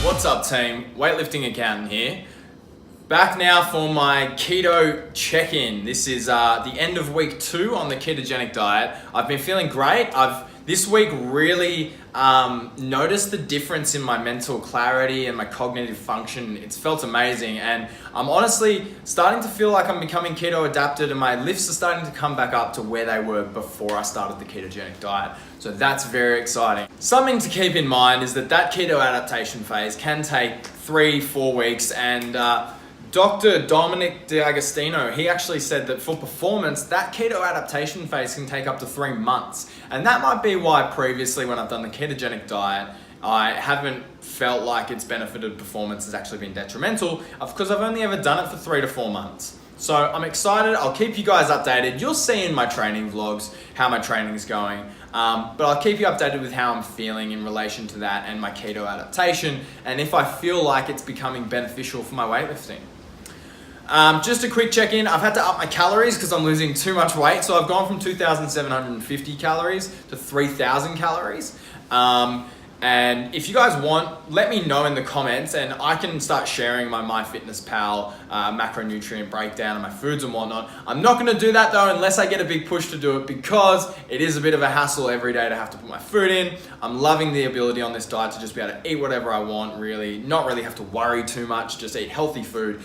What's up team? Weightlifting accountant here. Back now for my keto check-in. This is the end of week 2 on the ketogenic diet. I've been feeling great. I've this week really noticed the difference in my mental clarity and my cognitive function. It's felt amazing, and I'm honestly starting to feel like I'm becoming keto adapted, and my lifts are starting to come back up to where they were before I started the ketogenic diet. So that's very exciting. Something to keep in mind is that keto adaptation phase can take 3-4 weeks, and Dr. Dominic D'Agostino, he actually said that for performance, that keto adaptation phase can take up to 3 months. And that might be why previously when I've done the ketogenic diet, I haven't felt like its benefited performance has actually been detrimental, because I've only ever done it for 3 to 4 months. So I'm excited. I'll keep you guys updated. You'll see in my training vlogs how my training is going. But I'll keep you updated with how I'm feeling in relation to that and my keto adaptation, and if I feel like it's becoming beneficial for my weightlifting. Just a quick check-in. I've had to up my calories because I'm losing too much weight. So I've gone from 2,750 calories to 3,000 calories. And if you guys want, let me know in the comments, and I can start sharing my MyFitnessPal macronutrient breakdown of my foods and whatnot. I'm not going to do that though unless I get a big push to do it, because it is a bit of a hassle every day to have to put my food in. I'm loving the ability on this diet to just be able to eat whatever I want, really, not really have to worry too much, just eat healthy food.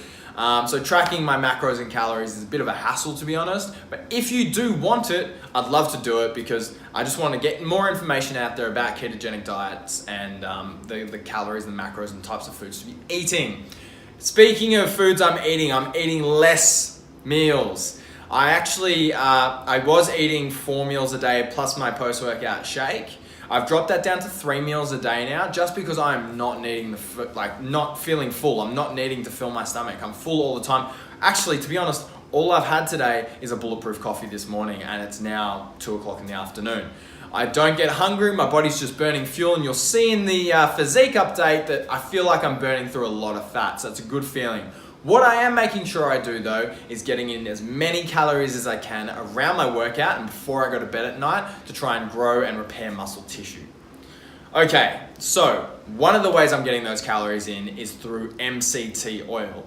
So tracking my macros and calories is a bit of a hassle, to be honest, but if you do want it, I'd love to do it, because I just want to get more information out there about ketogenic diets and the calories and macros and types of foods to be eating. Speaking of foods I'm eating less meals. I actually, I was eating 4 meals a day plus my post-workout shake. I've dropped that down to 3 meals a day now, just because I'm not needing not feeling full. I'm not needing to fill my stomach. I'm full all the time. Actually, to be honest, all I've had today is a bulletproof coffee this morning, and it's now 2 o'clock in the afternoon. I don't get hungry. My body's just burning fuel, and you'll see in the physique update that I feel like I'm burning through a lot of fat. So it's a good feeling. What I am making sure I do though is getting in as many calories as I can around my workout and before I go to bed at night to try and grow and repair muscle tissue. Okay, so one of the ways I'm getting those calories in is through MCT oil.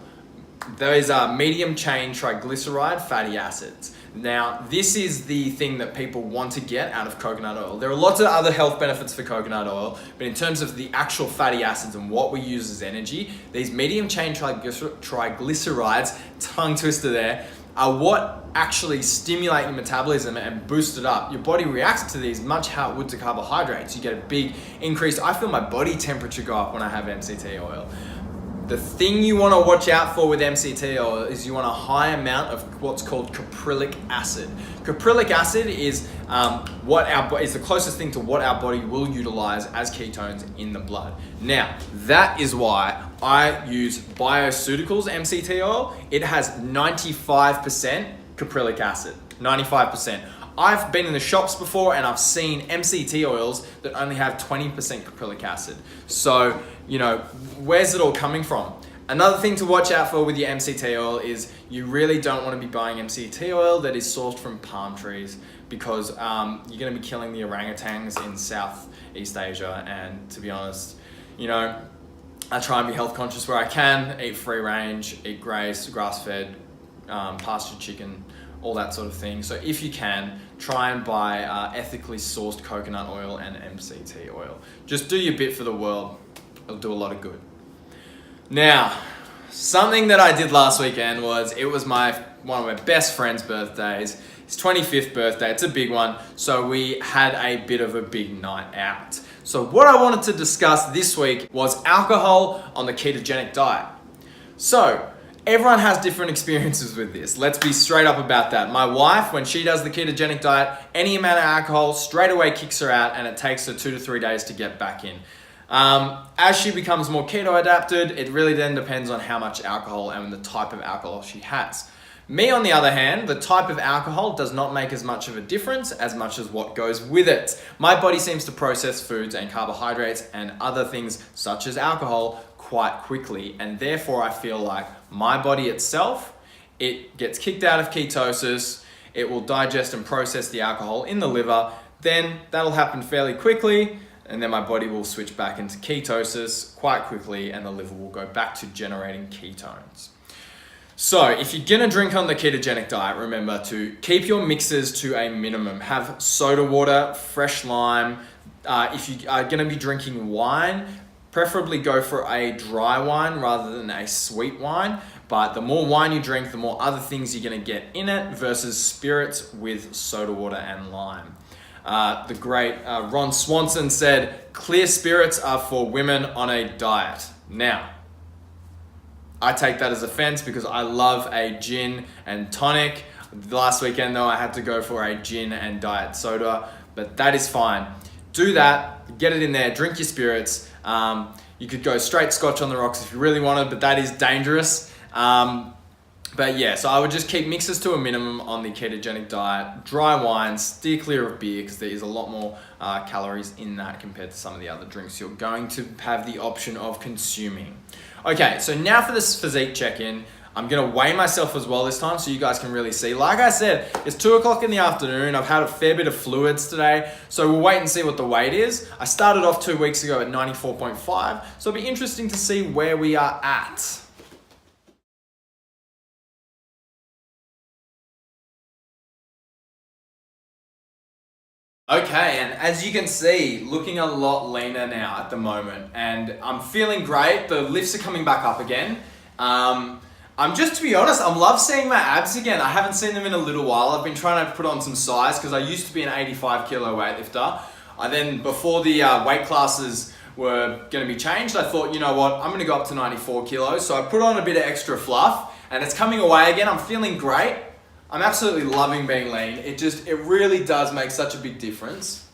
Those are medium chain triglyceride fatty acids. Now, this is the thing that people want to get out of coconut oil. There are lots of other health benefits for coconut oil, but in terms of the actual fatty acids and what we use as energy, these medium chain triglycerides, tongue twister there, are what actually stimulate your metabolism and boost it up. Your body reacts to these much how it would to carbohydrates. You get a big increase. I feel my body temperature go up when I have MCT oil. The thing you want to watch out for with MCT oil is you want a high amount of what's called caprylic acid. Caprylic acid is is the closest thing to what our body will utilize as ketones in the blood. Now, that is why I use Bioceuticals MCT oil. It has 95% caprylic acid, 95%. I've been in the shops before and I've seen MCT oils that only have 20% caprylic acid. So, you know, where's it all coming from? Another thing to watch out for with your MCT oil is you really don't want to be buying MCT oil that is sourced from palm trees, because you're going to be killing the orangutans in Southeast Asia. And to be honest, you know, I try and be health conscious where I can, eat free range, eat grass-fed, pastured chicken, all that sort of thing. So if you can, try and buy ethically sourced coconut oil and MCT oil. Just do your bit for the world. It'll do a lot of good. Now, something that I did last weekend was, it was one of my best friend's birthdays. His 25th birthday, it's a big one. So we had a bit of a big night out. So what I wanted to discuss this week was alcohol on the ketogenic diet. So, everyone has different experiences with this. Let's be straight up about that. My wife, when she does the ketogenic diet, any amount of alcohol straight away kicks her out, and it takes her 2 to 3 days to get back in. As she becomes more keto adapted, it really then depends on how much alcohol and the type of alcohol she has. Me, on the other hand, the type of alcohol does not make as much of a difference as much as what goes with it. My body seems to process foods and carbohydrates and other things such as alcohol quite quickly, and therefore I feel like my body itself, it gets kicked out of ketosis, it will digest and process the alcohol in the liver, then that'll happen fairly quickly. and then my body will switch back into ketosis quite quickly, and the liver will go back to generating ketones. So if you're gonna drink on the ketogenic diet, remember to keep your mixes to a minimum. Have soda water, fresh lime. If you are gonna be drinking wine, preferably go for a dry wine rather than a sweet wine. But the more wine you drink, the more other things you're gonna get in it versus spirits with soda water and lime. The great Ron Swanson said, clear spirits are for women on a diet. Now, I take that as offense because I love a gin and tonic. Last weekend though, I had to go for a gin and diet soda, but that is fine. Do that, get it in there, drink your spirits. You could go straight Scotch on the rocks if you really wanted, but that is dangerous. But yeah, so I would just keep mixes to a minimum on the ketogenic diet. Dry wines, steer clear of beer because there is a lot more calories in that compared to some of the other drinks you're going to have the option of consuming. Okay, so now for this physique check-in. I'm gonna weigh myself as well this time so you guys can really see. Like I said, it's 2 o'clock in the afternoon. I've had a fair bit of fluids today, so we'll wait and see what the weight is. I started off 2 weeks ago at 94.5, so it'll be interesting to see where we are at. Okay, and as you can see, looking a lot leaner now at the moment, and I'm feeling great. The lifts are coming back up again. I'm just, to be honest, I love seeing my abs again. I haven't seen them in a little while. I've been trying to put on some size because I used to be an 85 kilo weightlifter. Then before the weight classes were going to be changed, I thought, you know what, I'm going to go up to 94 kilos. So I put on a bit of extra fluff and it's coming away again. I'm feeling great. I'm absolutely loving being lean. It really does make such a big difference.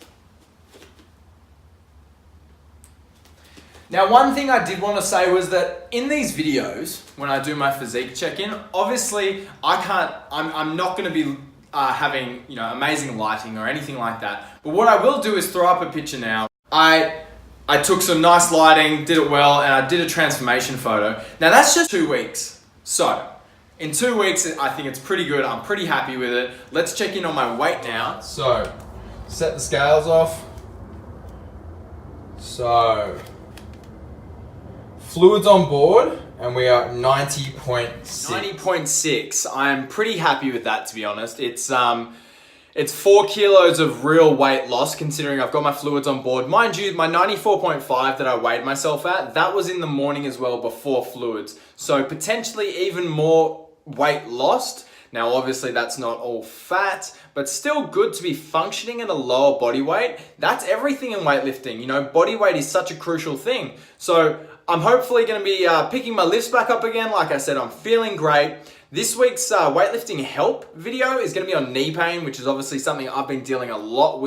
Now, one thing I did want to say was that in these videos, when I do my physique check-in, obviously I'm not going to be having, amazing lighting or anything like that. But what I will do is throw up a picture now. I took some nice lighting, did it well, and I did a transformation photo. Now that's just 2 weeks. So, in 2 weeks, I think it's pretty good. I'm pretty happy with it. Let's check in on my weight now. So, set the scales off. So, fluids on board, and we are at 90.6. 90.6. I'm pretty happy with that, to be honest. It's 4 kilos of real weight loss, considering I've got my fluids on board. Mind you, my 94.5 that I weighed myself at, that was in the morning as well before fluids. So potentially even more weight lost. Now, obviously that's not all fat, but still good to be functioning at a lower body weight. That's everything in weightlifting. Body weight is such a crucial thing. So I'm hopefully going to be picking my lifts back up again. Like I said, I'm feeling great. This week's weightlifting help video is going to be on knee pain, which is obviously something I've been dealing a lot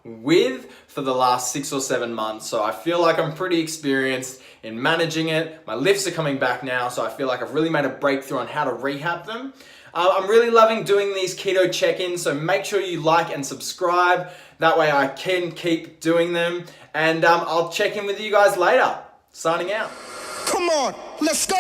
with for the last 6 or 7 months. So I feel like I'm pretty experienced in managing it. My lifts are coming back now, so I feel like I've really made a breakthrough on how to rehab them. I'm really loving doing these keto check-ins, so make sure you like and subscribe. That way I can keep doing them. And I'll check in with you guys later. Signing out. Come on, let's go.